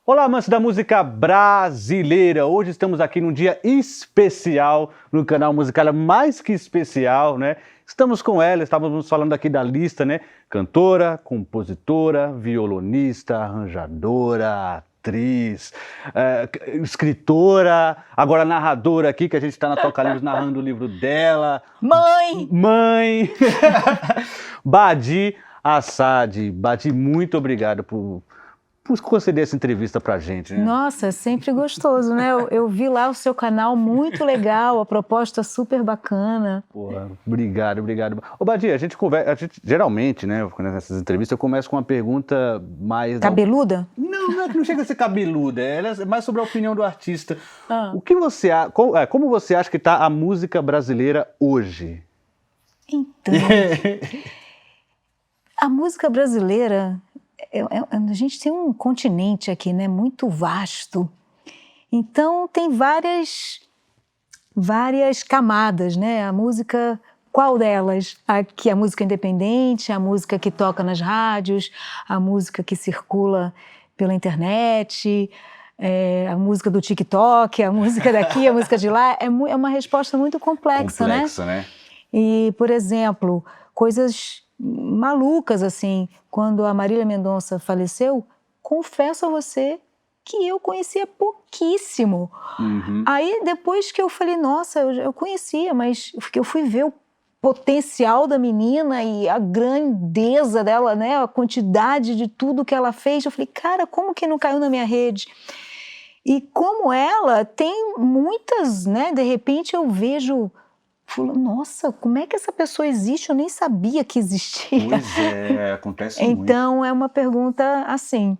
Olá, amantes da música brasileira! Hoje estamos aqui num dia especial no canal Musicalha, mais que especial, né? Estamos com ela, estávamos falando aqui da lista, né? Cantora, compositora, violonista, arranjadora, atriz, escritora, agora narradora aqui, que a gente está na Toca Livros narrando o livro dela. Mãe! Badi Assad. Badi, muito obrigado por conceder essa entrevista pra gente, né? Nossa, é sempre gostoso, né? Eu vi lá o seu canal, muito legal, a proposta super bacana. Porra, obrigado. Ô, Badi, a gente geralmente, né, nessas entrevistas, eu começo com uma pergunta mais... Cabeluda? Não chega a ser cabeluda, ela é mais sobre a opinião do artista. O que você como você acha que tá a música brasileira hoje? Então, a música brasileira... a gente tem um continente aqui, né, muito vasto. Então tem várias camadas, né? A música, qual delas? Aqui a música independente, a música que toca nas rádios, a música que circula pela internet, a música do TikTok, a música daqui, a música de lá. É uma resposta muito complexa, né? E, por exemplo, coisas malucas, assim, quando a Marília Mendonça faleceu, confesso a você que eu conhecia pouquíssimo. Aí, depois que eu falei, nossa, eu conhecia, mas eu fui ver o potencial da menina e a grandeza dela, né, a quantidade de tudo que ela fez, eu falei, cara, como que não caiu na minha rede? E como ela, tem muitas, né, de repente eu vejo... Nossa, como é que essa pessoa existe? Eu nem sabia que existia. Pois é, acontece muito. Então, é uma pergunta assim.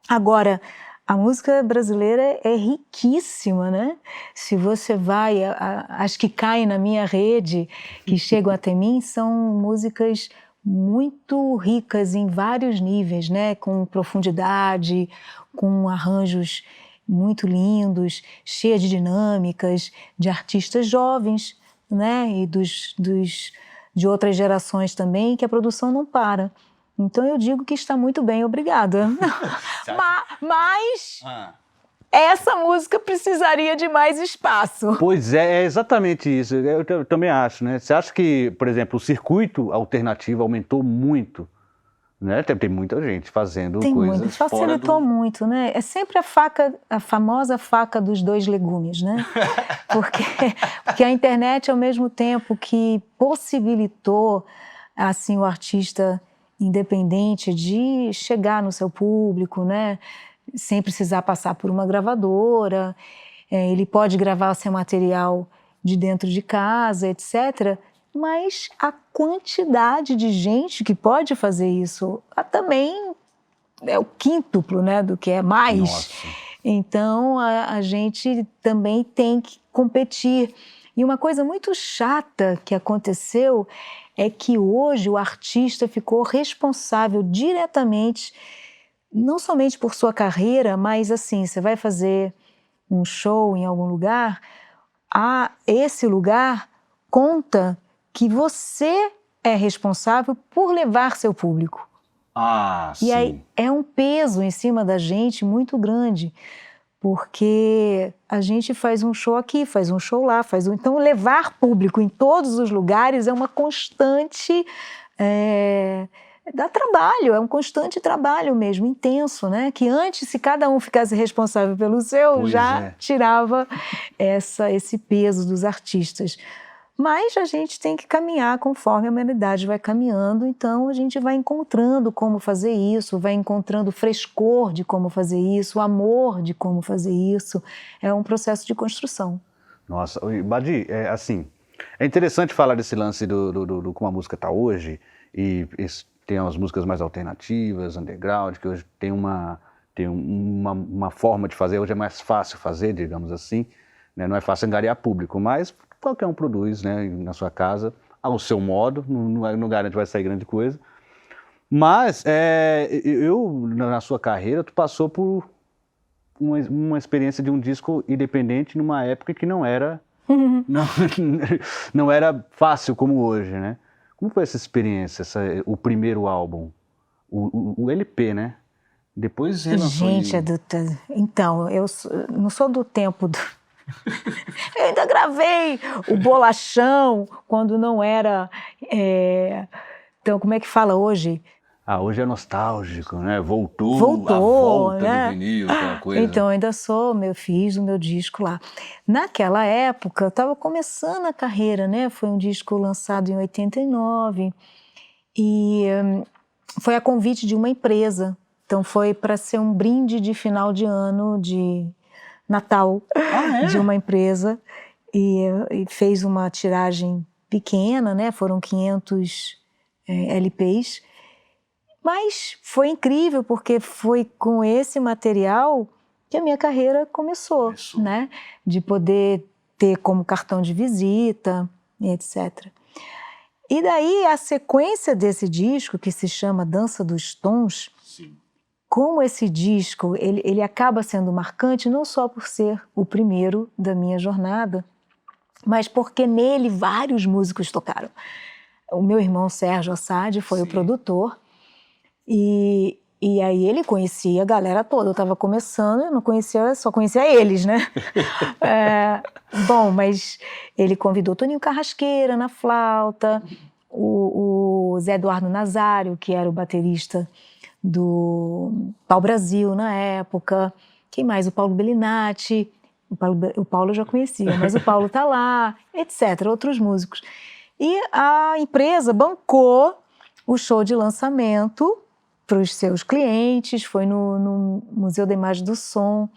Agora, a música brasileira é riquíssima, né? Se você vai, as que caem na minha rede, que chegam até mim, são músicas muito ricas em vários níveis, né? Com profundidade, com arranjos muito lindos, cheias de dinâmicas, de artistas jovens, né, e de outras gerações também, que a produção não para. Então eu digo que está muito bem, obrigada. Mas essa música precisaria de mais espaço. Pois é exatamente isso, eu também acho, né? Você acha que, por exemplo, o circuito alternativo aumentou muito? Né? Tem muita gente fazendo coisas facilitou muito, né? É sempre a famosa faca dos dois legumes, né? Porque a internet, ao mesmo tempo que possibilitou assim, o artista independente de chegar no seu público, né? Sem precisar passar por uma gravadora, ele pode gravar seu material de dentro de casa, etc., mas a quantidade de gente que pode fazer isso também é o quíntuplo, né, do que é mais. Nossa. Então, a gente também tem que competir. E uma coisa muito chata que aconteceu é que hoje o artista ficou responsável diretamente, não somente por sua carreira, mas assim, você vai fazer um show em algum lugar, esse lugar conta que você é responsável por levar seu público. Sim. E aí é um peso em cima da gente muito grande, porque a gente faz um show aqui, faz um show lá, então levar público em todos os lugares é uma constante... dá trabalho, é um constante trabalho mesmo, intenso, né? Que antes, se cada um ficasse responsável pelo seu, tirava esse peso dos artistas. Mas a gente tem que caminhar conforme a humanidade vai caminhando, então a gente vai encontrando como fazer isso, vai encontrando frescor de como fazer isso, amor de como fazer isso. É um processo de construção. Nossa, Badi, assim, é interessante falar desse lance do como a música está hoje, e tem umas músicas mais alternativas, underground, que hoje tem uma forma de fazer, hoje é mais fácil fazer, digamos assim, né? Não é fácil angariar público, mas qualquer um produz, né, na sua casa, ao seu modo, não garante que vai sair grande coisa. Mas, na sua carreira, tu passou por uma experiência de um disco independente numa época que não era fácil como hoje, né? Como foi essa experiência, o primeiro álbum, o LP, né? Depois relançou Gente, então, não sou do tempo do... Eu ainda gravei o Bolachão, quando não era... Então, como é que fala hoje? Hoje é nostálgico, né? Voltou a Voltou, volta né? do vinil, aquela coisa. Então, eu ainda fiz o meu disco lá. Naquela época, eu estava começando a carreira, né? Foi um disco lançado em 89 e foi a convite de uma empresa. Então, foi para ser um brinde de final de ano, de Natal, de uma empresa. E fez uma tiragem pequena, né? Foram 500 LPs. Mas foi incrível, porque foi com esse material que a minha carreira começou. Né? De poder ter como cartão de visita, e etc. E daí a sequência desse disco, que se chama Dança dos Tons, sim, como esse disco ele acaba sendo marcante não só por ser o primeiro da minha jornada, mas porque nele vários músicos tocaram. O meu irmão Sérgio Assad foi, sim, o produtor, e aí ele conhecia a galera toda. Eu estava começando, eu não conhecia, só conhecia eles, né? Bom, mas ele convidou Toninho Carrasqueira na flauta, o Zé Eduardo Nazário, que era o baterista do Pau Brasil na época, quem mais? O Paulo Bellinati, o Paulo eu já conhecia, mas o Paulo tá lá, etc., outros músicos. E a empresa bancou o show de lançamento para os seus clientes, foi no Museu da Imagem do Som.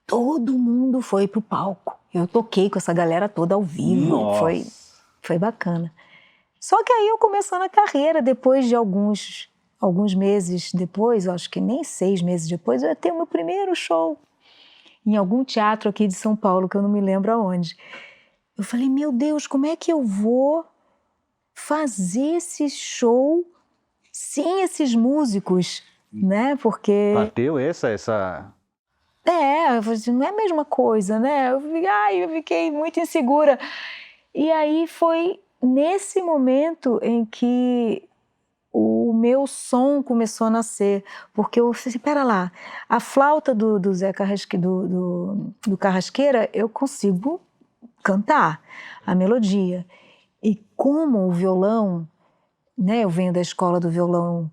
Todo mundo foi pro palco. Eu toquei com essa galera toda ao vivo, foi bacana. Só que aí eu começando a carreira, depois de alguns meses depois, eu acho que nem 6 meses depois, eu ia ter o meu primeiro show em algum teatro aqui de São Paulo, que eu não me lembro aonde. Eu falei, meu Deus, como é que eu vou fazer esse show sem esses músicos, né? Porque... Bateu essa... eu falei assim, não é a mesma coisa, né? Eu fiquei muito insegura. E aí foi nesse momento em que o meu som começou a nascer, porque eu falei assim, pera lá, a flauta do Zé Carrasqueira, do Carrasqueira, eu consigo cantar a melodia. E como o violão, né, eu venho da escola do violão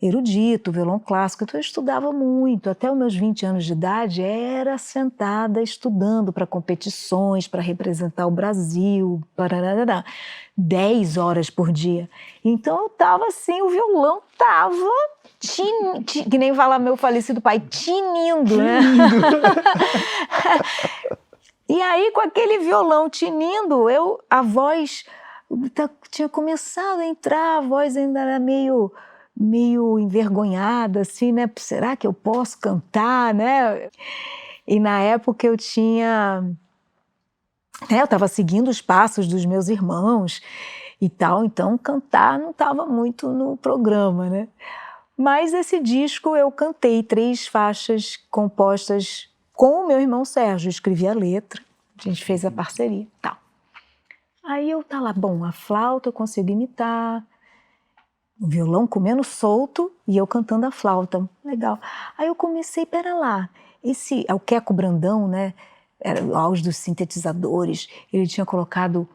erudito, violão clássico, então eu estudava muito, até os meus 20 anos de idade, era sentada estudando para competições, para representar o Brasil, 10 horas por dia. Então eu estava assim, o violão estava, que nem fala meu falecido pai, tinindo, né? E aí com aquele violão tinindo, a voz tinha começado a entrar, a voz ainda era meio envergonhada, assim, né? Será que eu posso cantar, né? E na época eu estava seguindo os passos dos meus irmãos e tal, então cantar não estava muito no programa, né? Mas esse disco eu cantei 3 faixas compostas com o meu irmão Sérgio, escrevi a letra, a gente fez a parceria e tal. Aí eu lá, bom, a flauta eu consigo imitar, o violão comendo solto e eu cantando a flauta. Legal. Aí eu comecei, pera lá, o Queco Brandão, né, era o auge dos sintetizadores, ele tinha colocado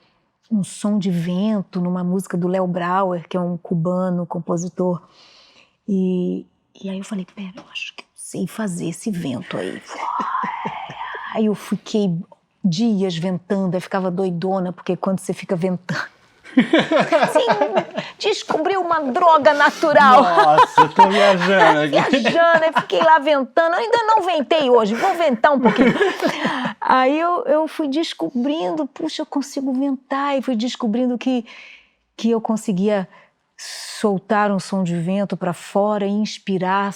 um som de vento numa música do Léo Brauer, que é um cubano, compositor. E aí eu falei, pera, eu acho que eu sei fazer esse vento aí. Aí eu fiquei dias ventando, eu ficava doidona, porque quando você fica ventando, sim, descobri uma droga natural. Nossa, eu tô viajando aqui. Eu fiquei lá ventando, ainda não ventei hoje, vou ventar um pouquinho. Aí eu fui descobrindo, puxa, eu consigo ventar, e fui descobrindo que eu conseguia soltar um som de vento para fora e inspirar,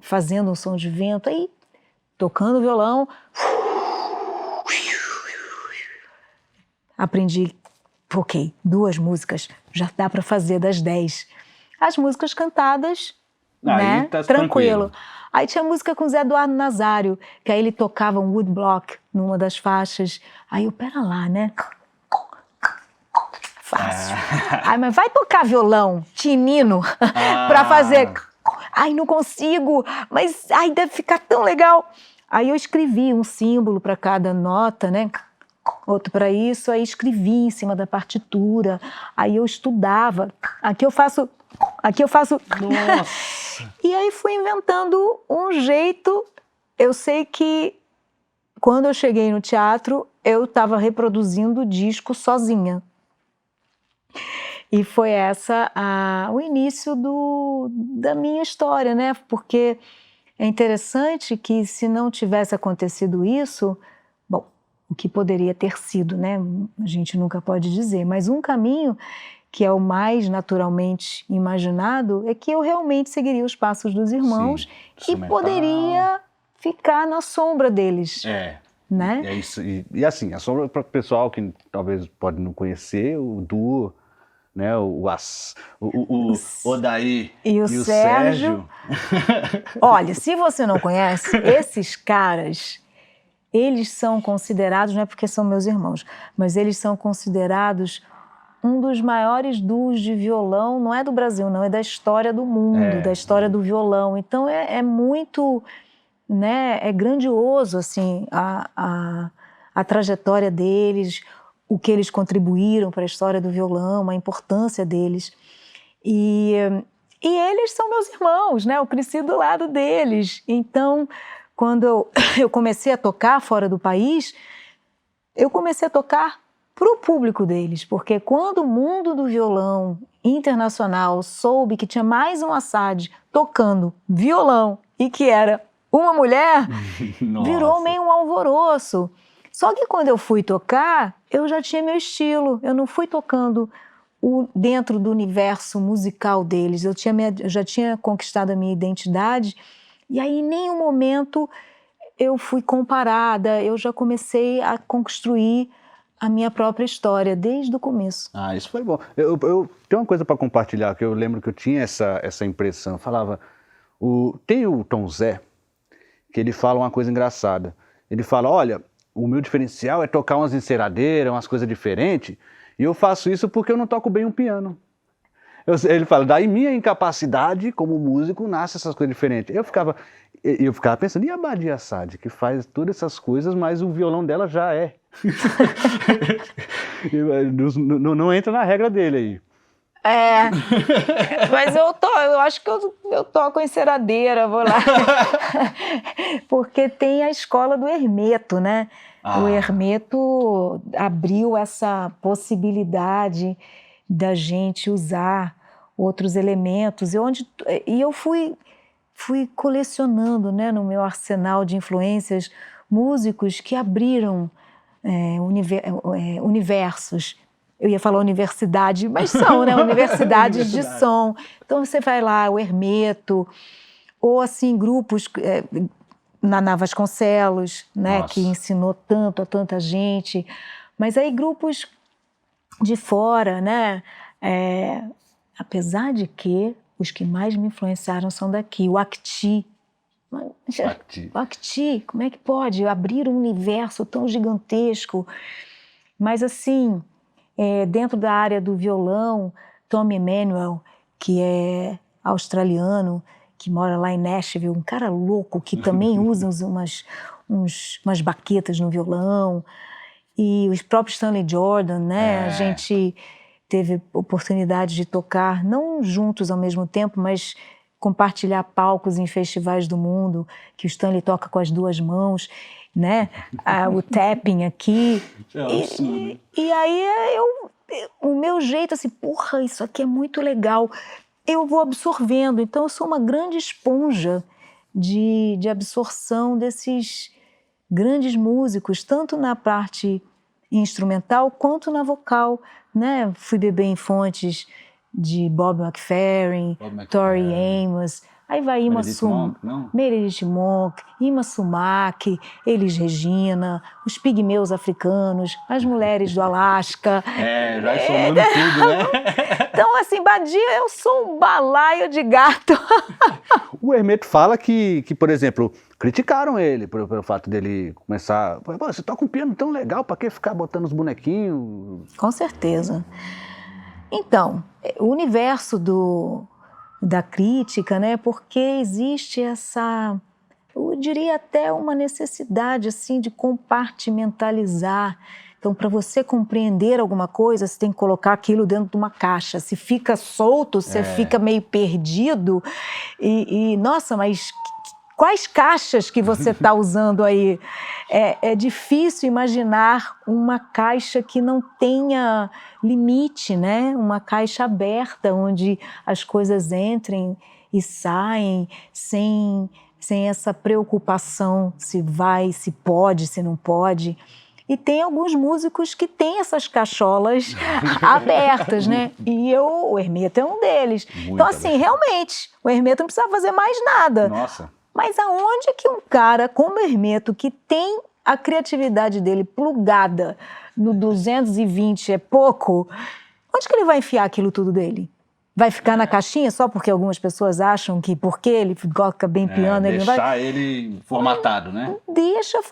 fazendo um som de vento, aí tocando violão, aprendi. Ok, 2 músicas, já dá para fazer das 10. As músicas cantadas, né, tá tranquilo. Aí tinha música com o Zé Eduardo Nazário, que aí ele tocava um woodblock numa das faixas. Aí eu, pera lá, né? Fácil. Aí, mas vai tocar violão, tinino, para fazer... ai, não consigo, mas ai, deve ficar tão legal. Aí eu escrevi um símbolo para cada nota, né? Outro para isso, aí escrevi em cima da partitura, aí eu estudava, aqui eu faço... Nossa! E aí fui inventando um jeito. Eu sei que quando eu cheguei no teatro, eu estava reproduzindo o disco sozinha. E foi o início da minha história, né? Porque é interessante que se não tivesse acontecido isso, bom, o que poderia ter sido, né? A gente nunca pode dizer, mas um caminho que é o mais naturalmente imaginado é que eu realmente seguiria os passos dos irmãos e poderia ficar na sombra deles. Né? É isso. E assim, a sombra para o pessoal que talvez pode não conhecer, o duo, né? O Odaí e o Sérgio. Olha, se você não conhece, esses caras, eles são considerados, não é porque são meus irmãos, mas eles são considerados um dos maiores duos de violão, não é do Brasil, não, é da história do mundo, da história do violão. Então é muito, né, é grandioso assim, a trajetória deles, o que eles contribuíram para a história do violão, a importância deles. E eles são meus irmãos, né? Eu cresci do lado deles. Então, quando eu comecei a tocar fora do país, eu comecei a tocar para o público deles, porque quando o mundo do violão internacional soube que tinha mais um Assad tocando violão e que era uma mulher, virou meio um alvoroço. Só que quando eu fui tocar, eu já tinha meu estilo, eu não fui tocando dentro do universo musical deles, eu já tinha conquistado a minha identidade, e aí em nenhum momento eu fui comparada, eu já comecei a construir a minha própria história, desde o começo. Ah, isso foi bom. Eu tenho uma coisa para compartilhar, que eu lembro que eu tinha essa impressão. Eu falava, tem o Tom Zé, que ele fala uma coisa engraçada. Ele fala, olha, o meu diferencial é tocar umas enceradeiras, umas coisas diferentes, e eu faço isso porque eu não toco bem um piano. Ele fala, daí minha incapacidade como músico nasce essas coisas diferentes. Eu ficava pensando, e a Badia Assad, que faz todas essas coisas, mas o violão dela já é. não entra na regra dele aí. Mas eu acho que eu toco enceradeira, vou lá. Porque tem a escola do Hermeto, né? O Hermeto abriu essa possibilidade da gente usar outros elementos. E eu fui colecionando, né, no meu arsenal de influências, músicos que abriram universos. Eu ia falar universidade, mas são, né, universidades de som. Então você vai lá, o Hermeto, ou assim, grupos, Naná Vasconcelos, né, que ensinou tanto a tanta gente. Mas aí grupos de fora, né, apesar de que os que mais me influenciaram são daqui, o Acti. O Acti, como é que pode abrir um universo tão gigantesco? Mas assim, dentro da área do violão, Tom Emanuel, que é australiano, que mora lá em Nashville, um cara louco que também usa umas baquetas no violão, e os próprios Stanley Jordan, né? A gente teve oportunidade de tocar, não juntos ao mesmo tempo, mas compartilhar palcos em festivais do mundo, que o Stanley toca com as duas mãos, né? O tapping aqui. E aí o meu jeito, assim, porra, isso aqui é muito legal. Eu vou absorvendo, então eu sou uma grande esponja de absorção desses grandes músicos, tanto na parte instrumental quanto na vocal, né? Fui beber em fontes de Bob McFerrin, Tori Amos, aí vai Meredith Monk, Ima Sumac, Elis Regina, os pigmeus africanos, as mulheres do Alasca. Já somando tudo, né? Então, assim, Badia, eu sou um balaio de gato. O Hermeto fala que, por exemplo, criticaram ele pelo fato dele começar... Pô, você toca um piano tão legal, pra que ficar botando os bonequinhos? Com certeza. Então, o universo do da crítica, né? Porque existe essa, eu diria até uma necessidade assim de compartimentalizar. Então, para você compreender alguma coisa, você tem que colocar aquilo dentro de uma caixa. Se fica solto, você fica meio perdido. Nossa, mas quais caixas que você está usando aí? É difícil imaginar uma caixa que não tenha limite, né? Uma caixa aberta, onde as coisas entrem e saem sem essa preocupação se vai, se pode, se não pode. E tem alguns músicos que têm essas cacholas abertas, né? E o Hermeto é um deles. Então, assim, realmente, o Hermeto não precisa fazer mais nada. Nossa. Mas aonde é que um cara como o Hermeto, que tem a criatividade dele plugada no 220 é pouco, onde que ele vai enfiar aquilo tudo dele? Vai ficar na caixinha só porque algumas pessoas acham que porque ele toca bem piano, ele não vai... Deixar ele formatado, né? Deixa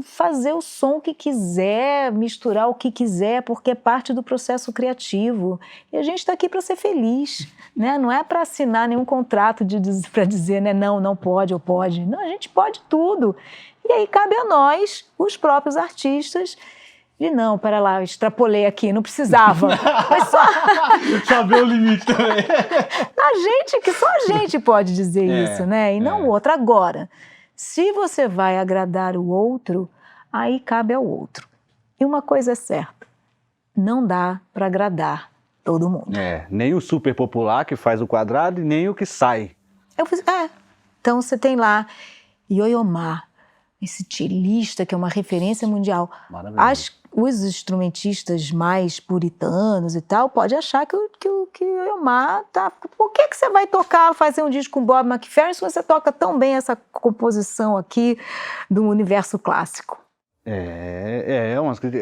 fazer o som que quiser, misturar o que quiser, porque é parte do processo criativo. E a gente está aqui para ser feliz, né? Não é para assinar nenhum contrato para dizer, né, não pode ou pode. Não, a gente pode tudo. E aí cabe a nós, os próprios artistas, de não, pera lá, eu extrapolei aqui, não precisava. Mas só... Saber o limite também. Só a gente pode dizer isso, né? E não o outro. Agora, se você vai agradar o outro, aí cabe ao outro. E uma coisa é certa, não dá para agradar todo mundo. Nem o super popular que faz o quadrado e nem o que sai. Então você tem lá Yo-Yo Ma, esse cellista que é uma referência mundial. Maravilhoso. Os instrumentistas mais puritanos e tal, pode achar que o Yo-Yo Ma tá... Por que você vai fazer um disco com Bob McFerrin se você toca tão bem essa composição aqui do universo clássico?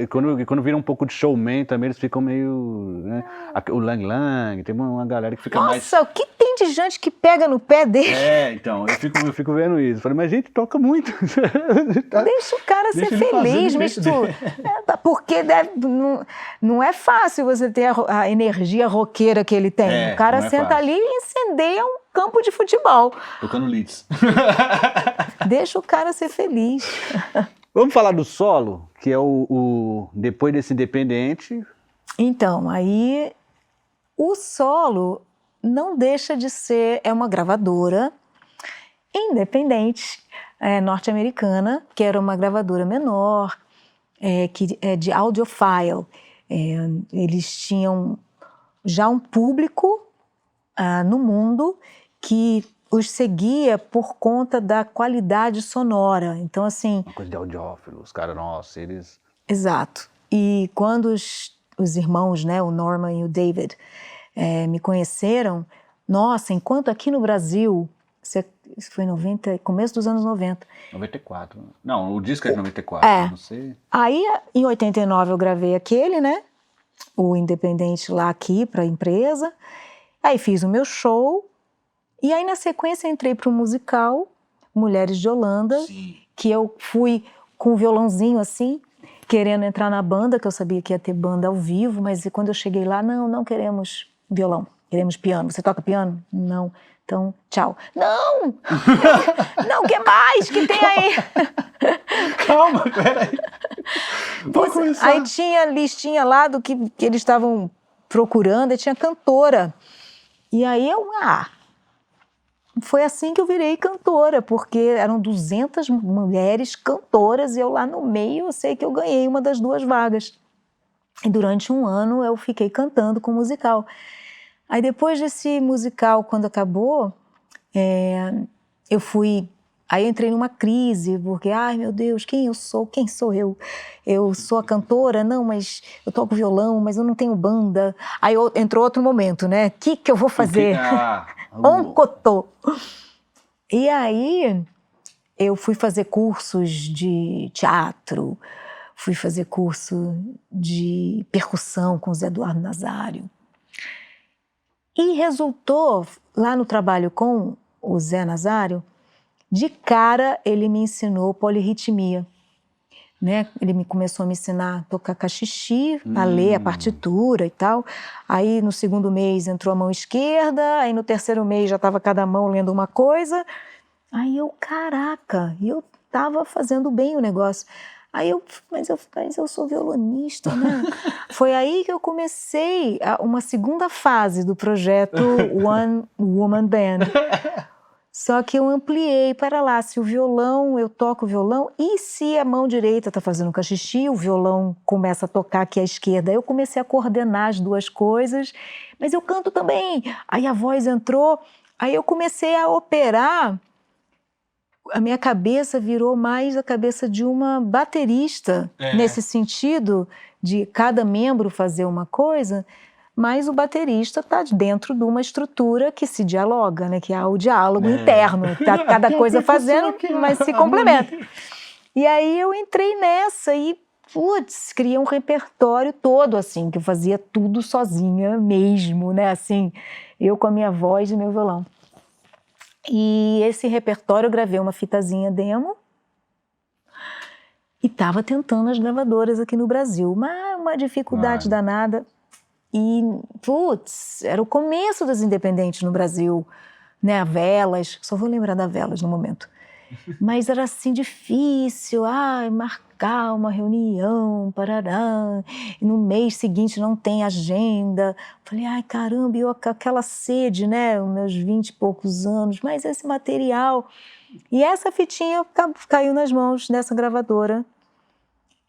Quando vira um pouco de showman também, eles ficam meio... Né? O Lang Lang, tem uma galera que fica mais... Nossa, o que tem de gente que pega no pé dele? Então, eu fico vendo isso. Falei, mas gente, toca muito. Deixa o cara ser feliz, porque não é fácil você ter a energia roqueira que ele tem. O cara senta ali e incendeia um campo de futebol. Tocando leads. Deixa o cara ser feliz. Vamos falar do solo, que é depois desse Independente. Então, aí o solo não deixa de ser, é uma gravadora independente, norte-americana, que era uma gravadora menor, que é de audiophile. Eles tinham já um público no mundo que os seguia por conta da qualidade sonora. Então, assim... Uma coisa de audiófilo, os caras, nossa, eles... Exato. E quando os irmãos, né, o Norman e o David, me conheceram, nossa, enquanto aqui no Brasil, isso foi começo dos anos 90. 94. Não, o disco é de 94, não sei. Aí, em 89, eu gravei aquele, né, o Independente lá aqui para a empresa. Aí fiz o meu show. E aí, na sequência, entrei para o musical Mulheres de Holanda, que eu fui com um violãozinho assim, querendo entrar na banda, que eu sabia que ia ter banda ao vivo, mas quando eu cheguei lá, não queremos violão, queremos piano. Você toca piano? Não. Então, tchau. Não, o que mais que tem aí? Calma, peraí. Aí tinha listinha lá do que eles estavam procurando, e tinha cantora. E aí foi assim que eu virei cantora, porque eram 200 mulheres cantoras e eu lá no meio, eu sei que eu ganhei uma das 2 vagas. E durante um ano eu fiquei cantando com o musical. Aí depois desse musical, quando acabou, aí eu entrei numa crise, porque, ai meu Deus, quem sou eu? Eu sou a cantora? Não, mas eu toco violão, mas eu não tenho banda. Aí entrou outro momento, né? O que eu vou fazer? Oncotô. E aí eu fui fazer cursos de teatro, fui fazer curso de percussão com o Zé Eduardo Nazário. E resultou, lá no trabalho com o Zé Nazário, de cara ele me ensinou polirritmia. né? Ele começou a me ensinar a tocar cachixi, a ler a partitura e tal. Aí no segundo mês entrou a mão esquerda, aí no terceiro mês já estava cada mão lendo uma coisa. Aí caraca, eu estava fazendo bem o negócio. Mas eu sou violonista, né? Foi aí que eu comecei uma segunda fase do projeto One Woman Band. Só que eu ampliei para lá, se o violão, eu toco o violão, e se a mão direita está fazendo cachixi, o violão começa a tocar aqui à esquerda. Eu comecei a coordenar as duas coisas, mas eu canto também. Aí a voz entrou, aí eu comecei a operar. A minha cabeça virou mais a cabeça de uma baterista, nesse sentido de cada membro fazer uma coisa, mas o baterista está dentro de uma estrutura que se dialoga, né? Que há o diálogo interno, tá cada coisa fazendo, mas se complementa. E aí eu entrei nessa e, criei um repertório todo, assim, que eu fazia tudo sozinha mesmo, né? Assim, eu com a minha voz e meu violão. E esse repertório eu gravei uma fitazinha demo e estava tentando as gravadoras aqui no Brasil, mas uma dificuldade danada. E, era o começo das independentes no Brasil, né? A Velas, só vou lembrar da Velas no momento. Mas era assim difícil, marcar uma reunião, parará, e no mês seguinte não tem agenda. Falei, caramba, eu com aquela sede, né, os meus 20 e poucos anos, mas esse material. E essa fitinha caiu nas mãos dessa gravadora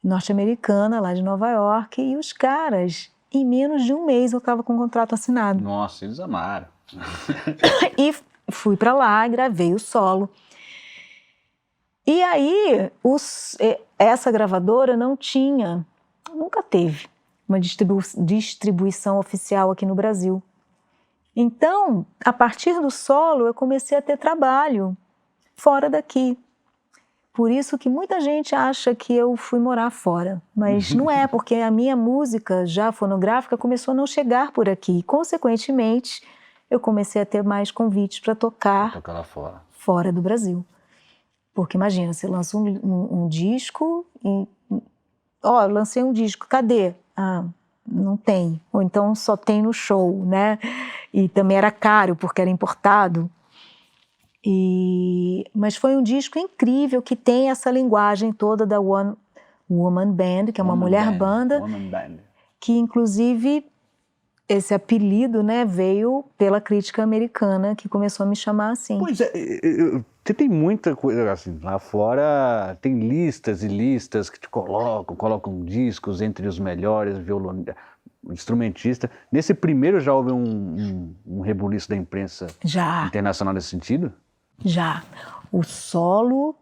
norte-americana, lá de Nova York, e os caras, em menos de um mês, eu estava com o contrato assinado. Nossa, eles amaram. E fui para lá, gravei o solo. E aí, essa gravadora nunca teve uma distribuição oficial aqui no Brasil. Então, a partir do solo, eu comecei a ter trabalho fora daqui. Por isso que muita gente acha que eu fui morar fora. Mas não é, porque a minha música já fonográfica começou a não chegar por aqui. Consequentemente, eu comecei a ter mais convites para tocar lá fora do Brasil. Porque imagina, você lança um disco e... eu lancei um disco, cadê? Não tem. Ou então só tem no show, né? E também era caro, porque era importado. Mas foi um disco incrível, que tem essa linguagem toda da One Woman Band, que é uma mulher banda, que inclusive... Esse apelido, né, veio pela crítica americana, que começou a me chamar assim. Pois é, você tem muita coisa, assim, lá fora tem listas e listas que te colocam discos entre os melhores instrumentistas. Nesse primeiro já houve um rebuliço da imprensa internacional nesse sentido? Já. O solo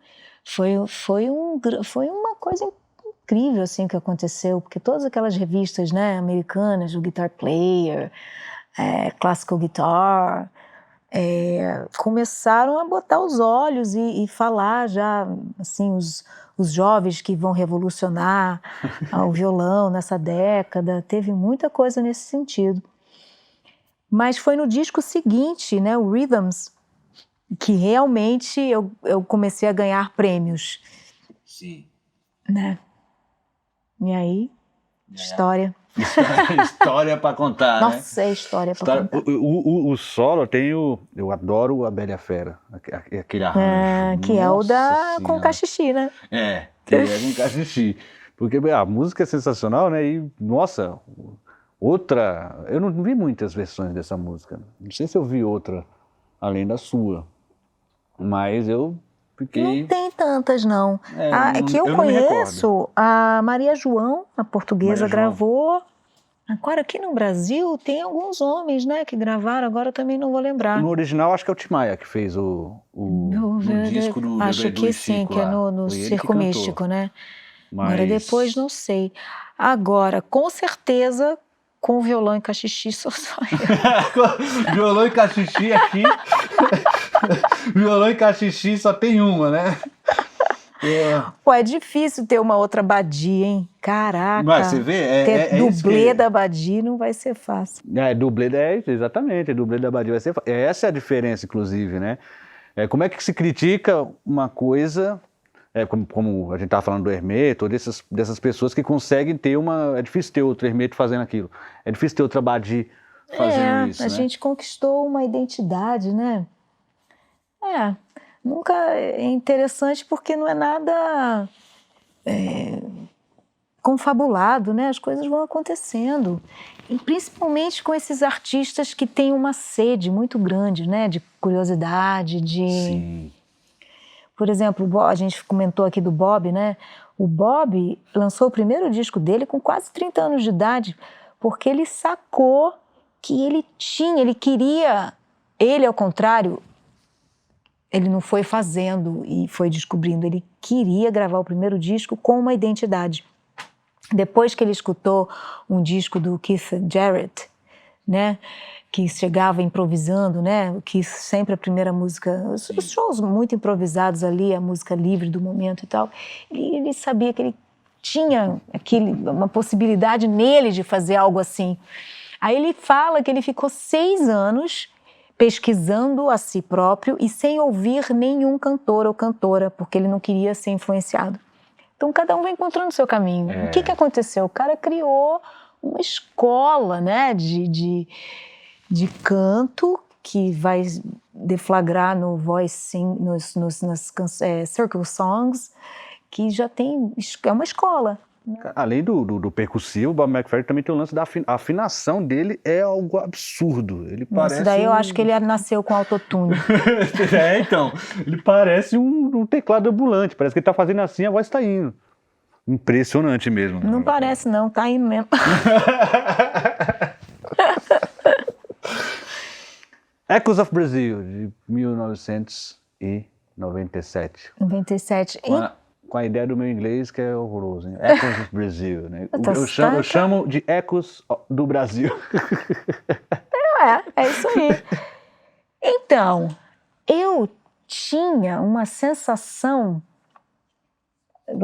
foi uma coisa incrível, assim, que aconteceu, porque todas aquelas revistas, né, americanas, o Guitar Player, Classical Guitar, começaram a botar os olhos e falar já, assim, os jovens que vão revolucionar o violão nessa década. Teve muita coisa nesse sentido. Mas foi no disco seguinte, né, o Rhythms, que realmente eu comecei a ganhar prêmios. Sim. Né? E aí, história. História para contar, Nossa, né? História para contar. O solo eu adoro a Bela Fera, aquele arranjo. Que é o com cachixi, né? Que é com cachixi. Porque a música é sensacional, né? E, nossa, eu não vi muitas versões dessa música. Não sei se eu vi outra além da sua, mas eu fiquei... Não tem tantas, não. Que eu conheço, a Maria João, a portuguesa, gravou. Agora, aqui no Brasil, tem alguns homens, né, que gravaram, agora eu também não vou lembrar. No original, acho que é o Tim Maia que fez o disco do Acho que sim, que é no Circo Místico, né? Agora, depois, não sei. Agora, com certeza, com violão e cachixi, sou só eu. Violão e cachixi aqui... Violão e cachixi só tem uma, né? É difícil ter uma outra Badi, hein? Caraca. Mas você vê, ter dublê da Badi não vai ser fácil. Exatamente, dublê da Badi vai ser fácil. Essa é a diferença, inclusive, né? Como é que se critica uma coisa como a gente estava falando do Hermeto, ou dessas pessoas que conseguem ter uma... É difícil ter outro Hermeto fazendo aquilo. É difícil ter outro Abadi fazendo isso, a né? gente conquistou uma identidade, né? Nunca é interessante porque não é nada confabulado, né? As coisas vão acontecendo. E principalmente com esses artistas que têm uma sede muito grande, né? De curiosidade, de... Sim. Por exemplo, a gente comentou aqui do Bob, né? O Bob lançou o primeiro disco dele com quase 30 anos de idade, porque ele sacou que ele queria... Ele, ao contrário, ele não foi fazendo e foi descobrindo, ele queria gravar o primeiro disco com uma identidade. Depois que ele escutou um disco do Keith Jarrett, né, que chegava improvisando, né, o Keith sempre a primeira música, os shows muito improvisados ali, a música livre do momento e tal, ele sabia que ele tinha uma possibilidade nele de fazer algo assim. Aí ele fala que ele ficou 6 anos pesquisando a si próprio e sem ouvir nenhum cantor ou cantora, porque ele não queria ser influenciado. Então, cada um vai encontrando o seu caminho. O que aconteceu? O cara criou uma escola, né, de canto que vai deflagrar no voicing, nas circle songs, que já tem... É uma escola. Além do percussivo, o Bob McFerrin também tem o lance da afinação dele, é algo absurdo. Ele parece Isso daí eu acho que ele nasceu com autotune. Então, ele parece um teclado ambulante, parece que ele tá fazendo assim, a voz tá indo. Impressionante mesmo. Não parece não, tá indo mesmo. Echoes of Brazil, de 1997. 97. Com a ideia do meu inglês, que é horroroso, hein? Echoes of Brazil, né? Eu chamo de Ecos do Brasil. É isso aí. Então, eu tinha uma sensação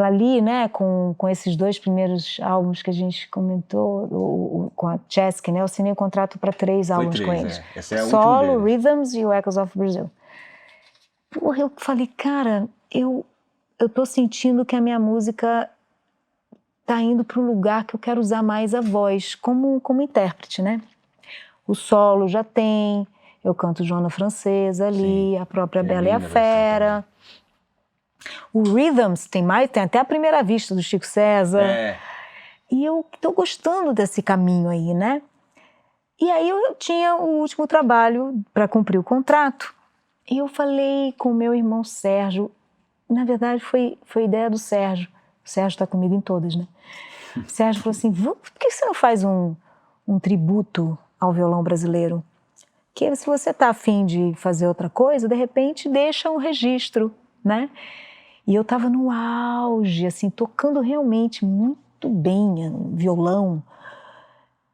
ali, né, com esses 2 primeiros álbuns que a gente comentou, com a Chesky, né? Eu assinei um contrato para 3 álbuns com eles. Essa é a Solo, Rhythms e o Echoes of Brazil. Porra, eu falei, cara, eu tô sentindo que a minha música tá indo para um lugar que eu quero usar mais a voz, como intérprete, né? O solo já tem, eu canto Joana Francesa ali, sim, a própria Bela e a Fera. O Rhythms tem até a Primeira Vista do Chico César. E eu tô gostando desse caminho aí, né? E aí eu tinha o último trabalho para cumprir o contrato. E eu falei com o meu irmão Sérgio, na verdade foi ideia do Sérgio. O Sérgio está comigo em todas, né? O Sérgio falou assim, por que você não faz um tributo ao violão brasileiro? Que se você está afim de fazer outra coisa, de repente deixa um registro, né? E eu estava no auge, assim, tocando realmente muito bem violão.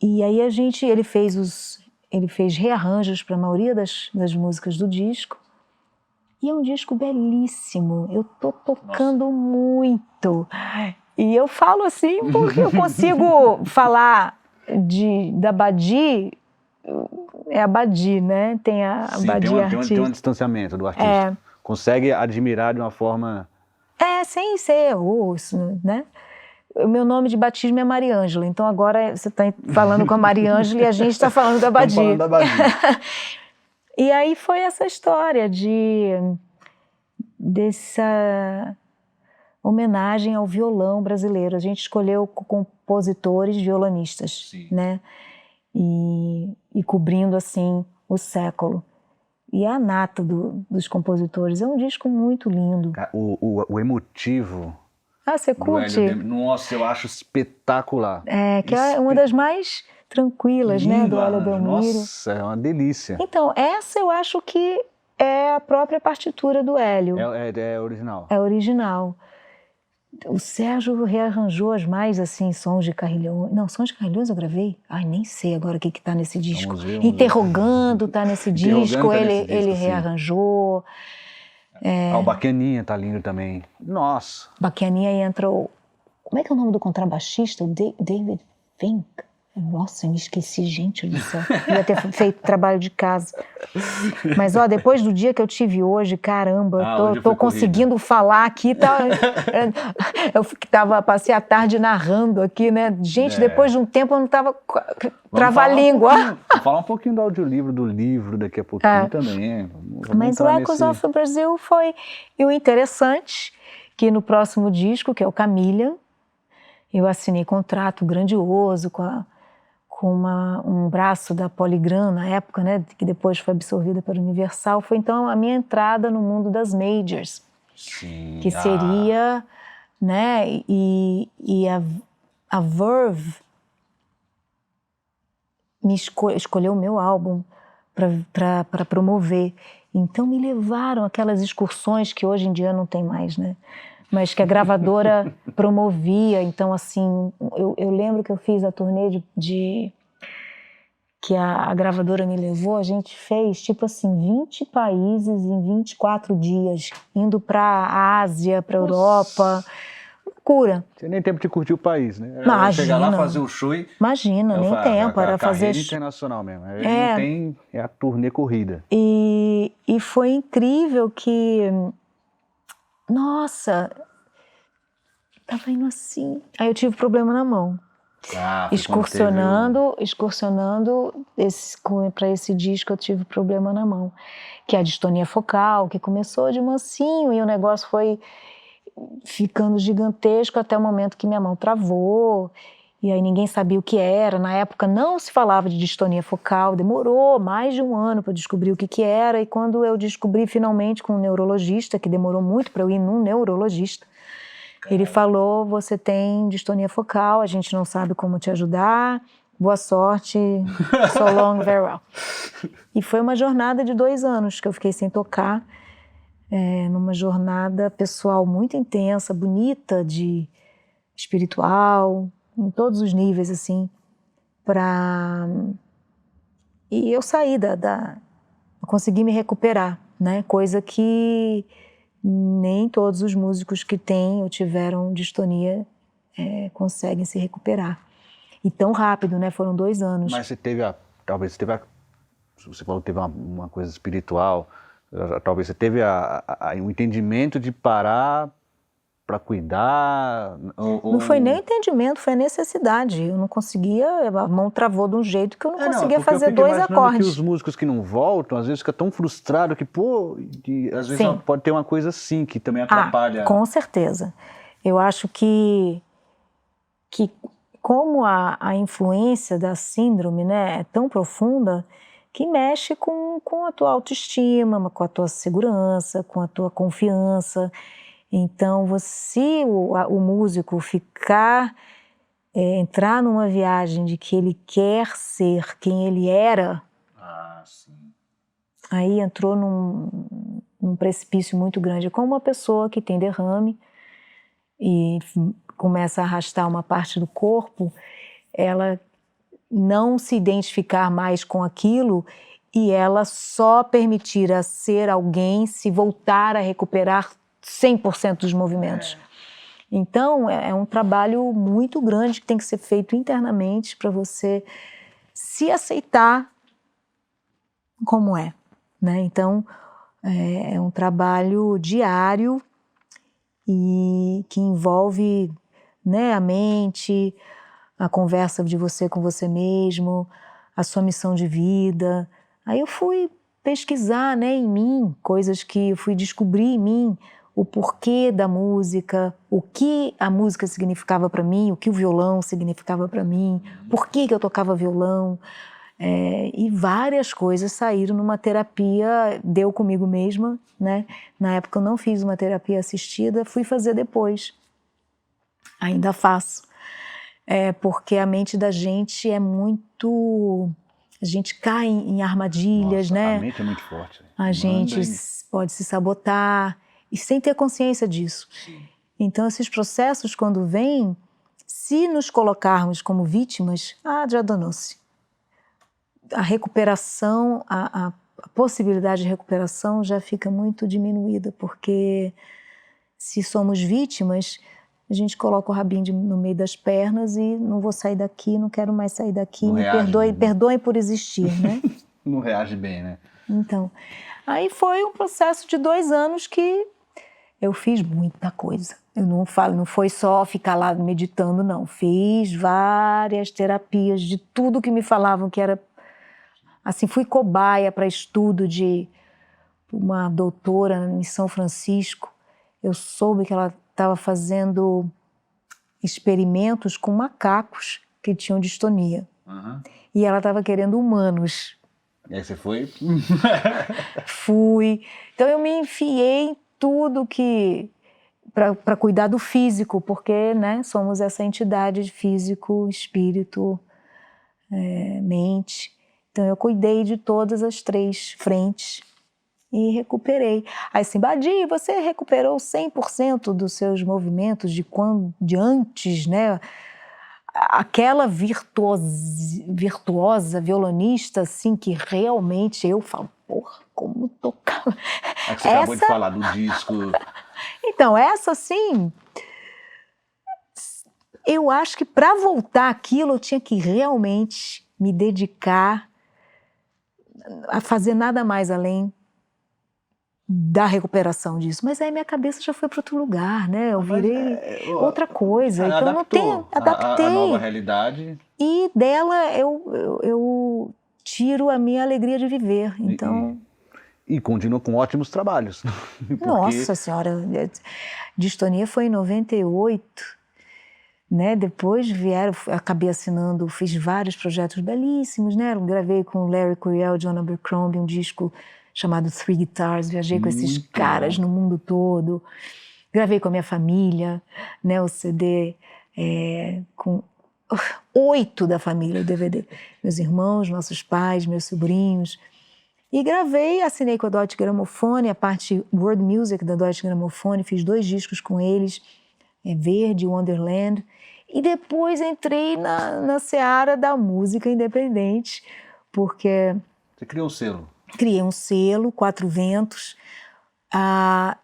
E aí ele fez rearranjos para a maioria das músicas do disco. E é um disco belíssimo, eu tô tocando muito. E eu falo assim porque eu consigo falar da Abadi, é Abadi, né? Tem a Abadi artista. Tem um distanciamento do artista. Consegue admirar de uma forma... sem ser né? O meu nome de batismo é Mariângela, então agora você está falando com a Mariângela e a gente está falando da Abadi. Estamos falando da Abadi. E aí foi essa história dessa homenagem ao violão brasileiro. A gente escolheu compositores violonistas, sim, né? E cobrindo, assim, o século. E a nata dos compositores. É um disco muito lindo. O emotivo... você curte? Nossa, eu acho espetacular. Que é uma das mais tranquilas, lindo, né, do Hélio Delmiro. Nossa, é uma delícia. Então, essa eu acho que é a própria partitura do Hélio. É original. É original. O Sérgio rearranjou as mais, assim, Sons de Carrilhões. Não, Sons de Carrilhões eu gravei? Ai, nem sei agora o que tá nesse disco. Vamos ver. Interrogando tá nesse disco, ele rearranjou. O Baquianinha tá lindo também. Nossa. Baquianinha entra como é que é o nome do contrabaixista? O David Nossa, eu me esqueci, gente do céu. Eu ia ter feito trabalho de casa. Mas, ó, depois do dia que eu tive hoje, caramba, tô conseguindo falar aqui. Tá, passei a tarde narrando aqui, né? Gente, depois de um tempo eu não tava trava-língua. Vamos falar um pouquinho do audiolivro, do livro, daqui a pouquinho também. Mas o Echoes of Brazil foi o interessante, que no próximo disco, que é o Camillion, eu assinei contrato grandioso com um braço da Polygram na época, né, que depois foi absorvida pela Universal. Foi então a minha entrada no mundo das majors. Sim. Que seria, né, e a Verve escolheu o meu álbum para promover. Então me levaram aquelas excursões que hoje em dia não tem mais, né? Mas que a gravadora promovia. Então, assim, eu lembro que eu fiz a turnê que a gravadora me levou, a gente fez, tipo assim, 20 países em 24 dias, indo para a Ásia, para a Europa. Loucura. Você nem tempo de curtir o país, né? Imagina. Chegar lá, fazer o show e... Imagina, nem tempo, era fazer... Carreira internacional mesmo. Não tem... É a turnê corrida. E foi incrível que... Nossa, tava indo assim. Aí eu tive problema na mão. Excursionando para esse disco eu tive problema na mão. Que é a distonia focal, que começou de mansinho e o negócio foi ficando gigantesco até o momento que minha mão travou. E aí ninguém sabia o que era. Na época não se falava de distonia focal, demorou mais de um ano para descobrir o que era. E quando eu descobri finalmente com um neurologista, que demorou muito para eu ir num neurologista, ele falou, você tem distonia focal, a gente não sabe como te ajudar, boa sorte, so long, very well. E foi uma jornada de 2 anos que eu fiquei sem tocar, numa jornada pessoal muito intensa, bonita, de espiritual, em todos os níveis, assim, E eu saí eu consegui me recuperar, né? Coisa que nem todos os músicos que têm ou tiveram distonia conseguem se recuperar. E tão rápido, né? Foram 2 anos. Mas você teve você falou que teve uma coisa espiritual, talvez você teve um entendimento de parar para cuidar? Não foi nem entendimento, foi a necessidade. Eu não conseguia, a mão travou de um jeito que eu não conseguia fazer 2 acordes. Que os músicos que não voltam, às vezes fica tão frustrado que, às vezes pode ter uma coisa assim, que também atrapalha. Com certeza. Eu acho que como a influência da síndrome, né, é tão profunda, que mexe com a tua autoestima, com a tua segurança, com a tua confiança. Então, se o músico entrar numa viagem de que ele quer ser quem ele era, aí entrou num precipício muito grande. É como uma pessoa que tem derrame e começa a arrastar uma parte do corpo, ela não se identificar mais com aquilo e ela só permitir a ser alguém se voltar a recuperar 100% dos movimentos. Então, é um trabalho muito grande que tem que ser feito internamente para você se aceitar como é, né? Então, é um trabalho diário e que envolve, né, a mente, a conversa de você com você mesmo, a sua missão de vida. Aí eu fui pesquisar, né, em mim, coisas que eu fui descobrir em mim, o porquê da música, o que a música significava para mim, o que o violão significava para mim, por que eu tocava violão. E várias coisas saíram numa terapia, deu comigo mesma, né? Na época eu não fiz uma terapia assistida, fui fazer depois. Ainda faço. Porque a mente da gente é muito... A gente cai em armadilhas, né? A mente é muito forte. A gente pode se sabotar e sem ter consciência disso. Sim. Então, esses processos, quando vêm, se nos colocarmos como vítimas, já danou-se. A recuperação, a possibilidade de recuperação já fica muito diminuída, porque se somos vítimas, a gente coloca o rabinho no meio das pernas e não vou sair daqui, não quero mais sair daqui, Não me reage, perdoem por existir, né? Não reage bem, né? Então, aí foi um processo de 2 anos que eu fiz muita coisa. Eu não falo, não foi só ficar lá meditando, não. Fiz várias terapias de tudo que me falavam que era... Assim, fui cobaia para estudo de uma doutora em São Francisco. Eu soube que ela estava fazendo experimentos com macacos que tinham distonia. Uhum. E ela estava querendo humanos. E aí você foi? Fui. Então eu me enfiei em tudo que... para cuidar do físico, porque, né, somos essa entidade de físico, espírito, mente. Então eu cuidei de todas as 3 frentes e recuperei. Aí assim, Badi, você recuperou 100% dos seus movimentos de antes, né? Aquela virtuosa violonista, assim, que realmente eu falo, porra, como tocava. É que você acabou de falar do disco. Então, essa, assim, eu acho que para voltar aquilo eu tinha que realmente me dedicar a fazer nada mais além da recuperação disso. Mas aí minha cabeça já foi para outro lugar, né? Eu virei outra coisa. Então Adaptou adaptei. a nova realidade. E dela eu tiro a minha alegria de viver. Então... E continua com ótimos trabalhos. Porque... Nossa Senhora, Distonia foi em 98, né? Depois acabei assinando, fiz vários projetos belíssimos, né? Eu gravei com Larry Coryell, John Abercrombie, um disco chamado Three Guitars, viajei com esses caras no mundo todo. Gravei com a minha família, né? O CD com 8 da família, o DVD. Meus irmãos, nossos pais, meus sobrinhos. E gravei, assinei com a Deutsche Grammophon, a parte World Music da Deutsche Grammophon, fiz 2 discos com eles, Verde, Wonderland. E depois entrei na seara da música independente, porque... Você criou um selo. Criei um selo, 4 Ventos. A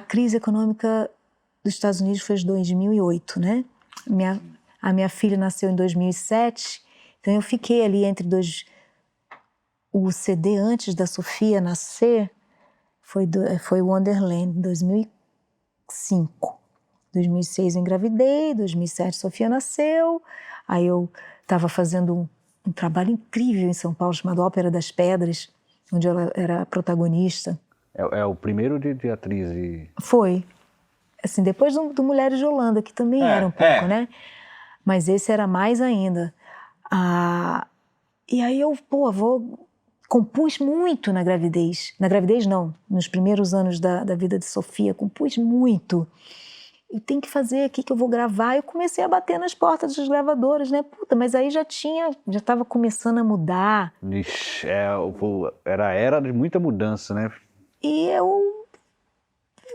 crise econômica dos Estados Unidos foi em 2008, né? A minha filha nasceu em 2007, então eu fiquei ali entre o CD antes da Sofia nascer foi Wonderland, 2005. 2006 eu engravidei, 2007 Sofia nasceu, aí eu estava fazendo um trabalho incrível em São Paulo chamado Ópera das Pedras, onde ela era a protagonista. É o primeiro de atriz e... Foi. Assim, depois do Mulheres de Holanda, que também era um pouco, né? Mas esse era mais ainda. E aí eu, compus muito na gravidez. Na gravidez, não. Nos primeiros anos da vida de Sofia, compus muito. Eu tenho que fazer aqui que eu vou gravar. Eu comecei a bater nas portas das gravadoras, né? Mas aí já estava começando a mudar. Ixi, era a era de muita mudança, né? E eu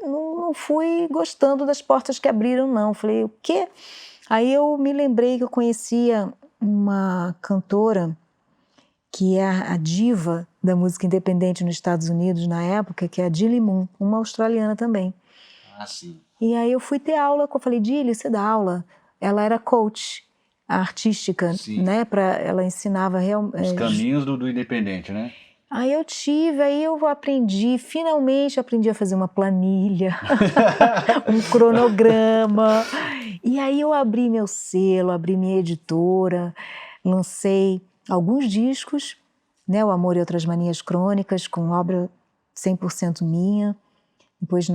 não fui gostando das portas que abriram, não. Falei, o quê? Aí eu me lembrei que eu conhecia uma cantora que é a diva da música independente nos Estados Unidos na época, que é a Gilly Moon, uma australiana também. Ah, sim. E aí eu fui ter aula, eu falei, Gilly, você dá aula? Ela era coach artística, sim, né? Ela ensinava os caminhos do independente, né? Aí eu finalmente aprendi a fazer uma planilha, um cronograma. E aí eu abri meu selo, abri minha editora, lancei alguns discos, né? O Amor e Outras Manias Crônicas, com obra 100% minha. Depois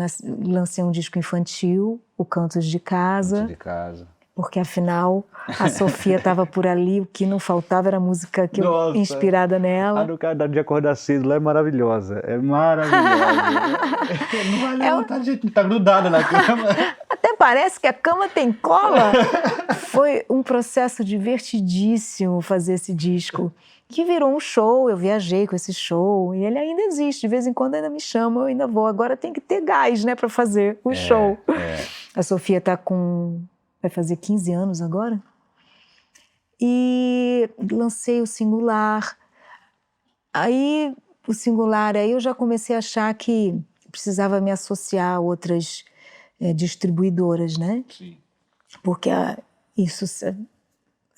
lancei um disco infantil, o Cantos de Casa. Cantos de Casa. Porque afinal a Sofia estava por ali, o que não faltava era a música inspirada nela. A do cara de acordar cedo lá é maravilhosa. É maravilhosa. Não vale vontade de estar grudada na cama. Até parece que a cama tem cola. Foi um processo divertidíssimo fazer esse disco, que virou um show. Eu viajei com esse show e ele ainda existe. De vez em quando ainda me chamam, eu ainda vou. Agora tem que ter gás, né, para fazer o show. A Sofia vai fazer 15 anos agora. E lancei o Singular. Aí eu já comecei a achar que precisava me associar a outras distribuidoras, né? Sim. Porque a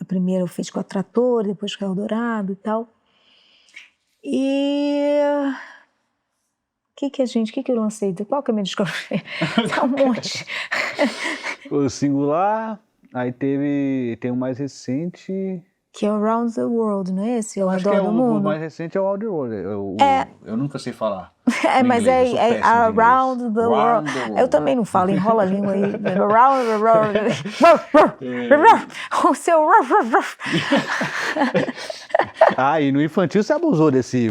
primeira eu fiz com a Trator, depois com a Eldorado e tal. E o que eu lancei? Qual que é a minha discografia? Tá um monte. O Singular, aí tem um mais recente... Que é Around the World, não é esse? Eu acho que Redor do o mundo. mais recente é o All the World. Eu nunca sei falar. Mas inglês, eu sou péssimo de Around inglês. the Round World. the World. Eu também não falo, enrola a língua aí. Around the World. O seu... E no infantil você abusou desse...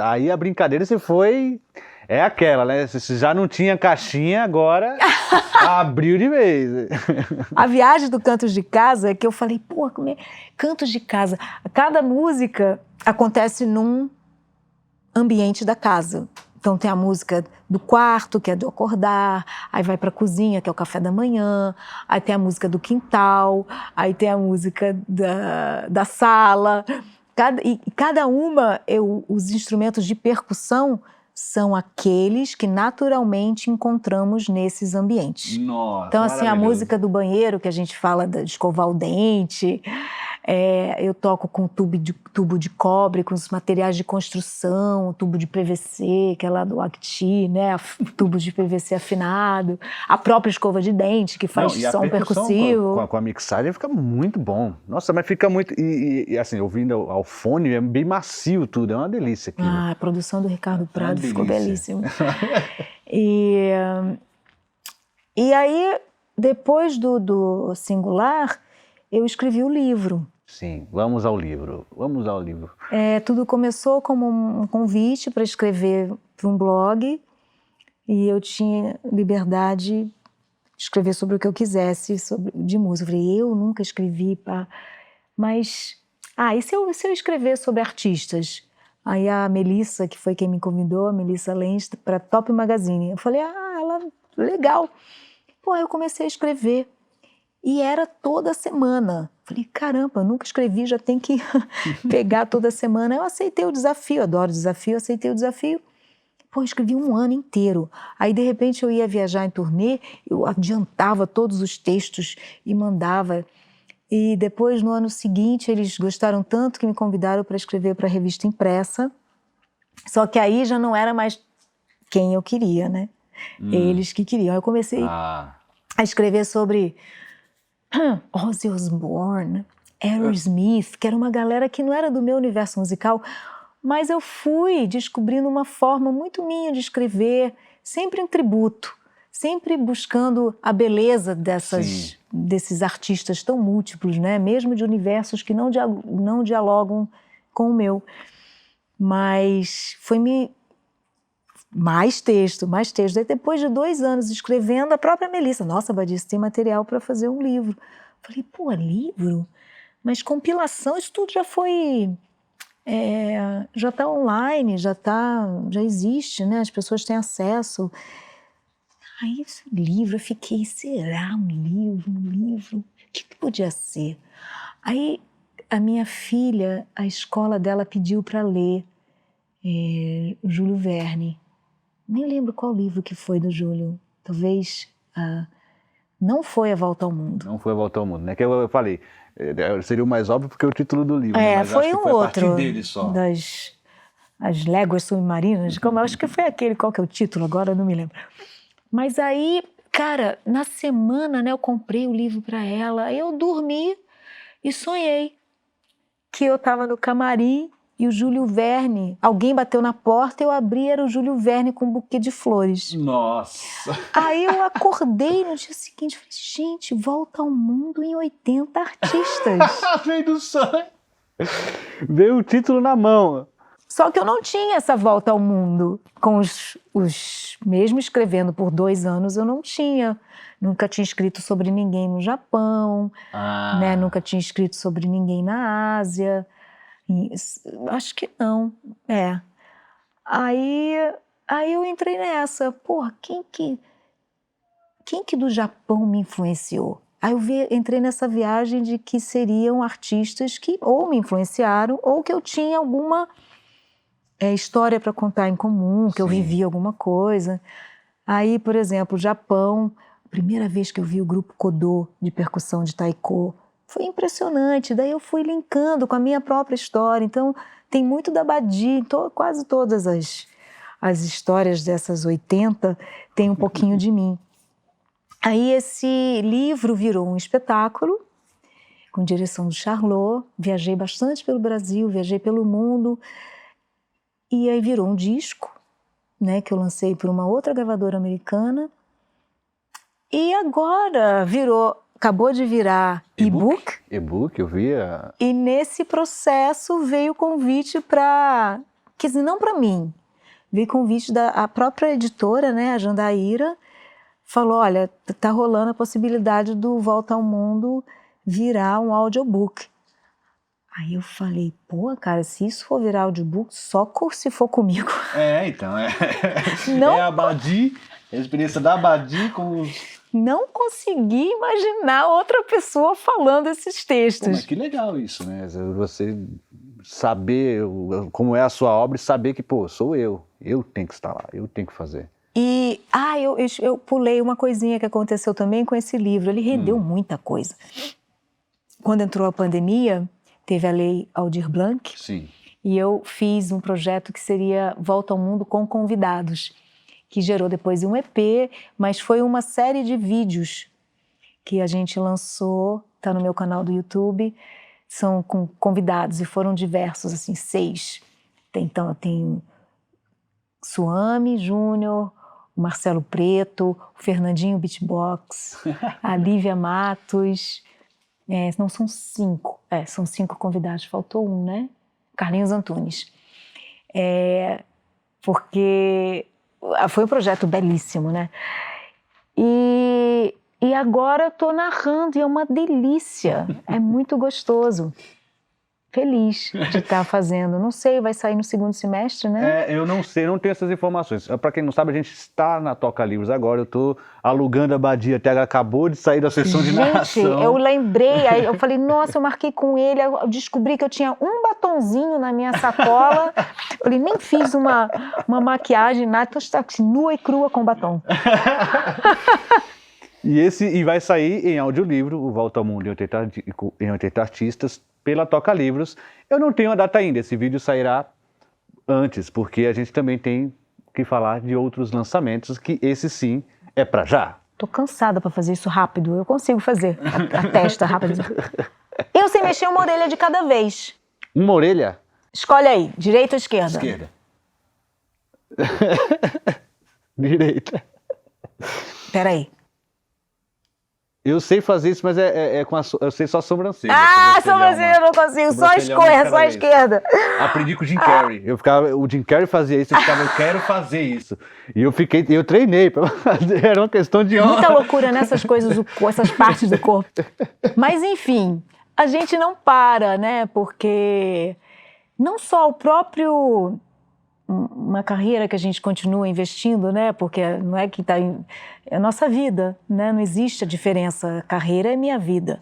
Aí a brincadeira você foi... É aquela, né? Se já não tinha caixinha, agora abriu de vez. A viagem do Cantos de Casa é que eu falei, pô, Cantos de Casa. Cada música acontece num ambiente da casa. Então tem a música do quarto, que é do acordar, aí vai pra cozinha, que é o café da manhã, aí tem a música do quintal, aí tem a música da sala. Cada uma, os instrumentos de percussão são aqueles que naturalmente encontramos nesses ambientes. Nossa, então, assim, a música do banheiro, que a gente fala de escovar o dente, eu toco com tubo de cobre, com os materiais de construção, tubo de PVC, que é lá do Acti, né? Tubo de PVC afinado, a própria escova de dente, que faz som percussivo. Com a mixagem fica muito bom. Nossa, mas fica muito... E assim, ouvindo ao fone, é bem macio tudo, é uma delícia aquilo. A produção do Ricardo Prado ficou belíssima. E aí, depois do Singular, eu escrevi o livro. Sim, vamos ao livro. Tudo começou como um convite para escrever para um blog e eu tinha liberdade de escrever sobre o que eu quisesse de música. Eu falei, eu nunca escrevi mas... e se eu escrever sobre artistas? Aí a Melissa, que foi quem me convidou, a Melissa Lenz, para Top Magazine. Eu falei, legal. Pô, eu comecei a escrever. E era toda semana. Falei, caramba, eu nunca escrevi, já tem que pegar toda semana. Eu aceitei o desafio, adoro desafio, aceitei o desafio. Pô, eu escrevi um ano inteiro. Aí, de repente, eu ia viajar em turnê, eu adiantava todos os textos e mandava. E depois, no ano seguinte, eles gostaram tanto que me convidaram para escrever para a revista impressa. Só que aí já não era mais quem eu queria, né? Eles que queriam. Eu comecei a escrever sobre Ozzy Osbourne, Aerosmith, que era uma galera que não era do meu universo musical, mas eu fui descobrindo uma forma muito minha de escrever, sempre em tributo, sempre buscando a beleza desses artistas tão múltiplos, né? Mesmo de universos que não dialogam com o meu. Mas foi mais texto. Aí, depois de 2 anos escrevendo, a própria Melissa, nossa, Badice, tem material para fazer um livro. Falei, pô, livro? Mas compilação, isso tudo já foi... já está online, já existe, né? As pessoas têm acesso. Aí, esse livro, eu fiquei, será um livro? O que podia ser? Aí, a minha filha, a escola dela pediu para ler Júlio Verne. Nem lembro qual livro que foi do Júlio. Talvez Não Foi a Volta ao Mundo. Não Foi a Volta ao Mundo, né? Que eu falei, seria o mais óbvio porque é o título do livro. Né? Mas foi acho que um foi outro. A partir dele só. As Léguas Submarinas. Acho que foi aquele, qual que é o título agora, eu não me lembro. Mas aí, cara, na semana, né, eu comprei o livro para ela. Aí eu dormi e sonhei que eu estava no camarim e o Júlio Verne, alguém bateu na porta, eu abri, era o Júlio Verne com um buquê de flores. Nossa! Aí eu acordei no dia seguinte e falei, gente, Volta ao Mundo em 80 artistas. Veio do sonho. Veio o título na mão. Só que eu não tinha essa volta ao mundo. Com mesmo escrevendo por 2 anos, eu não tinha. Nunca tinha escrito sobre ninguém no Japão, né? Nunca tinha escrito sobre ninguém na Ásia. Acho que não. Aí eu entrei nessa. Porra, quem que do Japão me influenciou? Aí eu entrei nessa viagem de que seriam artistas que ou me influenciaram ou que eu tinha alguma história para contar em comum, que eu vivi alguma coisa. Aí, por exemplo, o Japão, a primeira vez que eu vi o grupo Kodô de percussão de taiko, foi impressionante. Daí eu fui linkando com a minha própria história. Então, tem muito da Badi, quase todas as histórias dessas 80 tem um pouquinho de mim. Aí esse livro virou um espetáculo, com direção do Charlot. Viajei bastante pelo Brasil, viajei pelo mundo. E aí virou um disco, né, que eu lancei por uma outra gravadora americana. E agora acabou de virar e-book. E-book, eu vi. E nesse processo veio o convite para, quer dizer, não para mim, veio o convite da própria editora, né, a Jandaíra, falou, olha, tá rolando a possibilidade do Volta ao Mundo virar um audiobook. Aí eu falei, pô, cara, se isso for virar audiobook, só se for comigo. Então, Não, é a Badi, a experiência da Badi com os... Não consegui imaginar outra pessoa falando esses textos. Pô, mas que legal isso, né? Você saber como é a sua obra e saber que, pô, sou eu tenho que estar lá, eu tenho que fazer. E, eu pulei uma coisinha que aconteceu também com esse livro, ele rendeu muita coisa. Quando entrou a pandemia, teve a lei Aldir Blanc. Sim. E eu fiz um projeto que seria Volta ao Mundo com convidados, que gerou depois um EP, mas foi uma série de vídeos que a gente lançou, tá no meu canal do YouTube, são com convidados e foram diversos, assim, 6. Então eu tenho Suame Júnior, o Marcelo Preto, o Fernandinho Beatbox, a Lívia Matos, não, são 5, são 5 convidados, faltou um, né? Carlinhos Antunes. Porque foi um projeto belíssimo, né? E agora eu tô narrando e é uma delícia, é muito gostoso. Feliz de estar fazendo. Não sei, vai sair no segundo semestre, né? Eu não sei, não tenho essas informações. Para quem não sabe, a gente está na Toca Livros agora. Eu estou alugando a Badia, até acabou de sair da sessão de narração. Gente, eu lembrei, aí eu falei, nossa, eu marquei com ele, eu descobri que eu tinha um batonzinho na minha sacola. Eu nem fiz uma maquiagem, nada, então está nua e crua com batom. E vai sair em audiolivro, o Volta ao Mundo em 80 Artistas, pela Toca Livros. Eu não tenho a data ainda, esse vídeo sairá antes, porque a gente também tem que falar de outros lançamentos, que esse sim é pra já. Tô cansada pra fazer isso rápido, eu consigo fazer a testa rápido. Eu sei mexer uma orelha de cada vez. Uma orelha? Escolhe aí, direita ou esquerda? Esquerda. Direita. Peraí. Eu sei fazer isso, mas eu sei só sobrancelha. Sobrancelha eu não consigo, só a esquerda. Aprendi com o Jim Carrey. O Jim Carrey fazia isso, eu quero fazer isso. E eu treinei para fazer, era uma questão de honra. Muita loucura nessas coisas, essas partes do corpo. Mas enfim, a gente não para, né? Porque não só o próprio... uma carreira que a gente continua investindo, né? Porque não é que está... É a nossa vida, né? Não existe a diferença. A carreira é minha vida.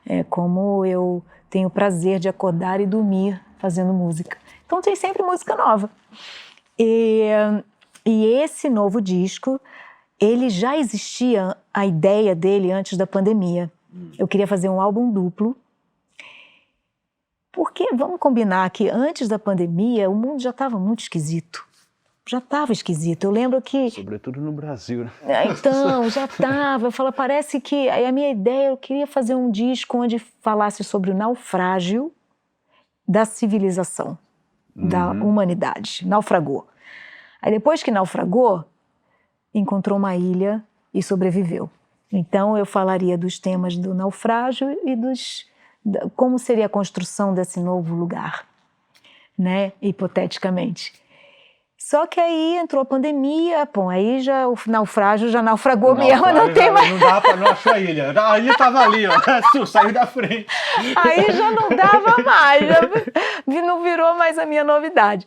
É como eu tenho o prazer de acordar e dormir fazendo música. Então tem sempre música nova. E esse novo disco, ele já existia, a ideia dele antes da pandemia. Eu queria fazer um álbum duplo. Porque, vamos combinar que antes da pandemia, o mundo já estava muito esquisito. Já estava esquisito. Eu lembro que... Sobretudo no Brasil, né? Então, já estava. Eu falo, parece que... Aí a minha ideia, eu queria fazer um disco onde falasse sobre o naufrágio da civilização, da humanidade. Naufragou. Aí depois que naufragou, encontrou uma ilha e sobreviveu. Então eu falaria dos temas do naufrágio e como seria a construção desse novo lugar, né? Hipoteticamente. Só que aí entrou a pandemia, aí já o naufrágio já naufragou mesmo, não tem mais... Não achou a ilha. A ilha estava ali, ó, saiu da frente. Aí já não dava mais, não virou mais a minha novidade.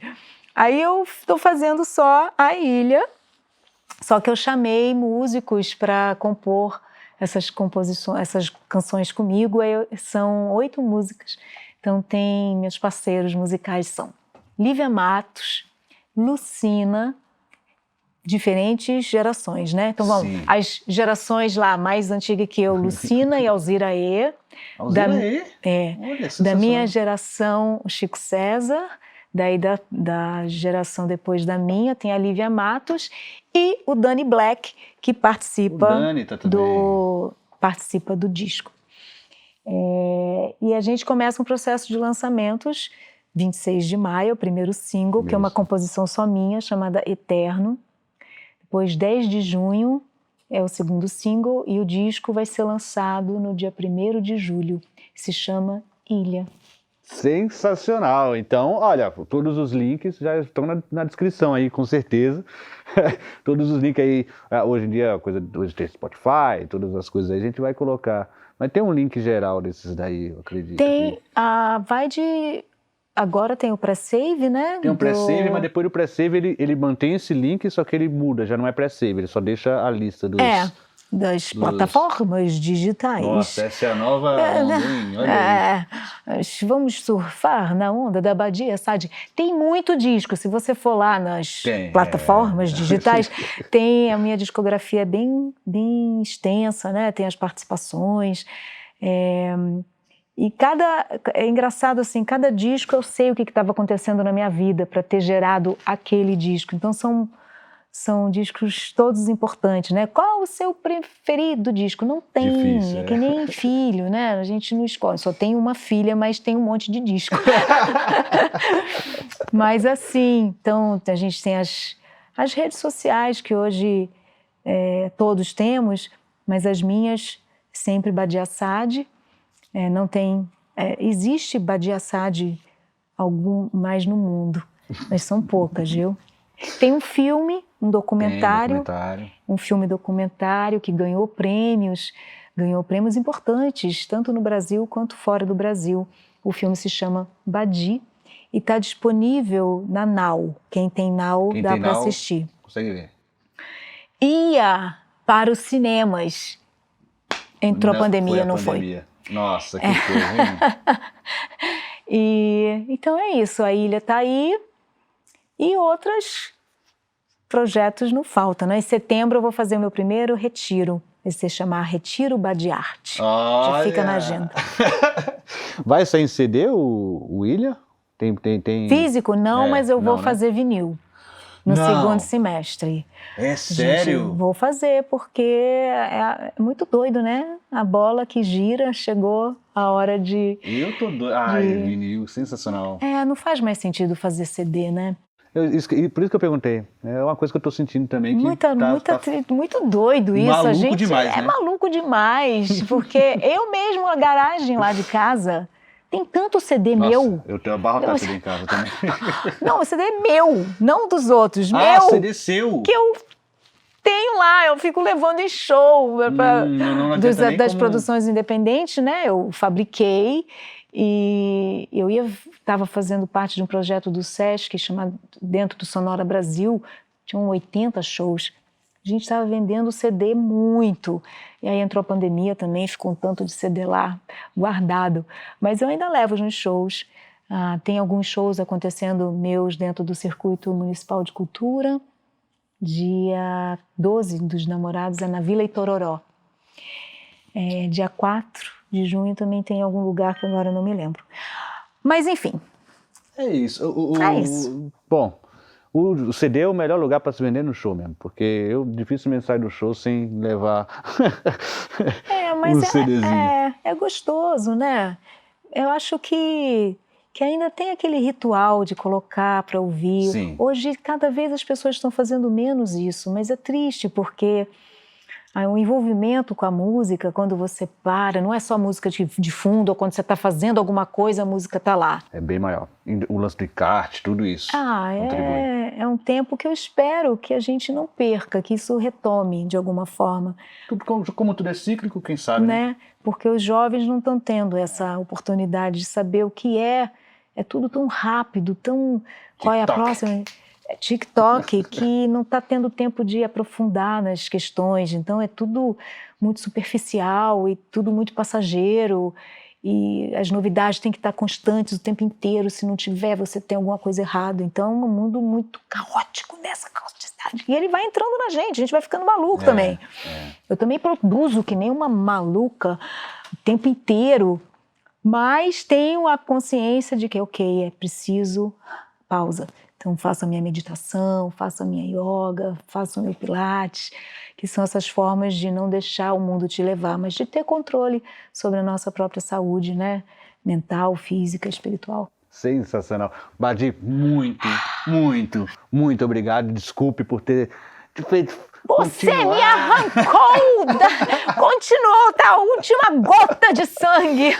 Aí eu estou fazendo só a ilha, só que eu chamei músicos para compor essas composições, essas canções comigo. São 8 músicas. Então tem meus parceiros musicais são Lívia Matos, Lucina, diferentes gerações, né? Então, vamos, Sim. as gerações lá mais antigas que eu, Lucina e Alzira E. Alzira E? Olha, da sensacional. minha geração, o Chico César, daí da geração depois da minha, tem a Lívia Matos e o Danny Black, que participa, O Dani tá também. participa do disco. E a gente começa um processo de lançamentos, 26 de maio, o primeiro single, que é uma composição só minha, chamada Eterno. Depois, 10 de junho, é o segundo single, e o disco vai ser lançado no dia 1º de julho. Se chama Ilha. Sensacional! Então, olha, todos os links já estão na descrição aí, com certeza. Todos os links aí, hoje em dia, hoje tem Spotify, todas as coisas aí, a gente vai colocar. Mas tem um link geral desses daí, eu acredito. Tem, vai de... Agora tem o pré-save, né? Tem um pré-save, mas depois do pré-save ele mantém esse link, só que ele muda, já não é pré-save, ele só deixa a lista das plataformas digitais. Nossa, essa é a nova onda, hein? Olha aí. Vamos surfar na onda da Badia Sade. Tem muito disco, se você for lá nas plataformas digitais, tem a minha discografia bem extensa, né? Tem as participações. E é engraçado assim, cada disco eu sei o que estava acontecendo na minha vida para ter gerado aquele disco. Então são discos todos importantes, né? Qual o seu preferido disco? Não tem, difícil, é que nem filho, né? A gente não escolhe, só tem uma filha, mas tem um monte de disco. Mas assim, então a gente tem as redes sociais que hoje todos temos, mas as minhas sempre Badia Sade. Não tem... existe Badia Sade algum mais no mundo, mas são poucas, viu? Tem um filme, um documentário, um filme documentário que ganhou prêmios importantes, tanto no Brasil quanto fora do Brasil. O filme se chama Badi e está disponível na Now. Quem tem Now dá para assistir. Consegue ver. Ia para os cinemas. Entrou a pandemia, não foi? Nossa, que coisa, hein? Então é isso, a Ilha está aí e outros projetos não faltam, né? Em setembro eu vou fazer o meu primeiro retiro, vai se chamar Retiro Badiarte. Já fica na agenda. Vai sair em CD o Ilha? Tem... Físico não, mas eu vou fazer vinil. No segundo semestre. É sério? Gente, vou fazer, porque é muito doido, né? A bola que gira, chegou a hora de... Eu tô doido. Ai, vinil, sensacional. Não faz mais sentido fazer CD, né? Por isso que eu perguntei. É uma coisa que eu tô sentindo também. Que muito doido isso. Maluco a gente demais, né? Maluco demais, porque eu mesmo, a garagem lá de casa... Tem tanto CD meu. Eu tenho abarrotado CD em casa também. Não, o CD é meu, não dos outros. Meu. CD seu. Que eu tenho lá, eu fico levando em show. Das produções independentes, né? Eu fabriquei e eu estava fazendo parte de um projeto do Sesc chamado Dentro do Sonora Brasil. Tinham 80 shows. A gente estava vendendo CD muito. E aí entrou a pandemia também, ficou um tanto de CD lá guardado. Mas eu ainda levo nos shows. Tem alguns shows acontecendo meus dentro do Circuito Municipal de Cultura. Dia 12 dos Namorados é na Vila Itororó. Dia 4 de junho também tem algum lugar que agora eu não me lembro. Mas enfim. É isso. É isso. Bom... O CD é o melhor lugar para se vender no show mesmo, porque eu dificilmente saio do show sem levar mas CDzinho. É gostoso, né? Eu acho que ainda tem aquele ritual de colocar para ouvir. Sim. Hoje, cada vez as pessoas estão fazendo menos isso, mas é triste porque o envolvimento com a música, quando você para, não é só música de fundo, ou quando você está fazendo alguma coisa, a música está lá. É bem maior. O lance de kart, tudo isso. É um tempo que eu espero que a gente não perca, que isso retome de alguma forma. Como tudo é cíclico, quem sabe, né? Porque os jovens não estão tendo essa oportunidade de saber o que é tudo tão rápido, tão... Qual é a próxima? TikTok, que não está tendo tempo de aprofundar nas questões, então é tudo muito superficial e tudo muito passageiro e as novidades têm que estar constantes o tempo inteiro. Se não tiver, você tem alguma coisa errada. Então, é um mundo muito caótico dessa caoticidade. E ele vai entrando na gente, a gente vai ficando maluco também. Eu também produzo que nem uma maluca o tempo inteiro, mas tenho a consciência de que, ok, é preciso pausa. Então, faço a minha meditação, faço a minha yoga, faço o meu pilates, que são essas formas de não deixar o mundo te levar, mas de ter controle sobre a nossa própria saúde, né? Mental, física, espiritual. Sensacional. Badi, muito obrigado. Desculpe por ter te feito Você me arrancou, continuou da última gota de sangue.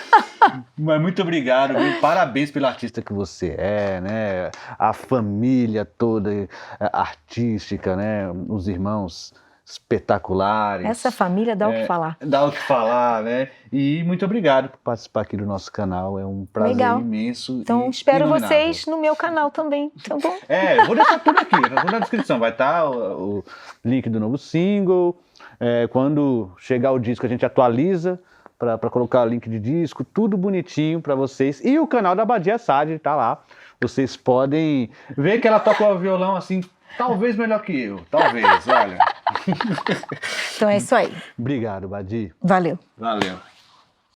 Mas muito obrigado, viu? Parabéns pelo artista que você é, né? A família toda artística, né? Os irmãos espetaculares. Essa família dá o que falar. Dá o que falar, né? E muito obrigado por participar aqui do nosso canal. É um prazer imenso. Então, espero vocês no meu canal também, tá bom? Eu vou deixar tudo aqui, tudo na descrição. Vai estar o link do novo single. Quando chegar o disco, a gente atualiza para colocar o link de disco, tudo bonitinho para vocês. E o canal da Badia Sade tá lá. Vocês podem ver que ela toca o violão assim, talvez melhor que eu. Talvez, olha. Então é isso aí. Obrigado, Badi. Valeu. Valeu.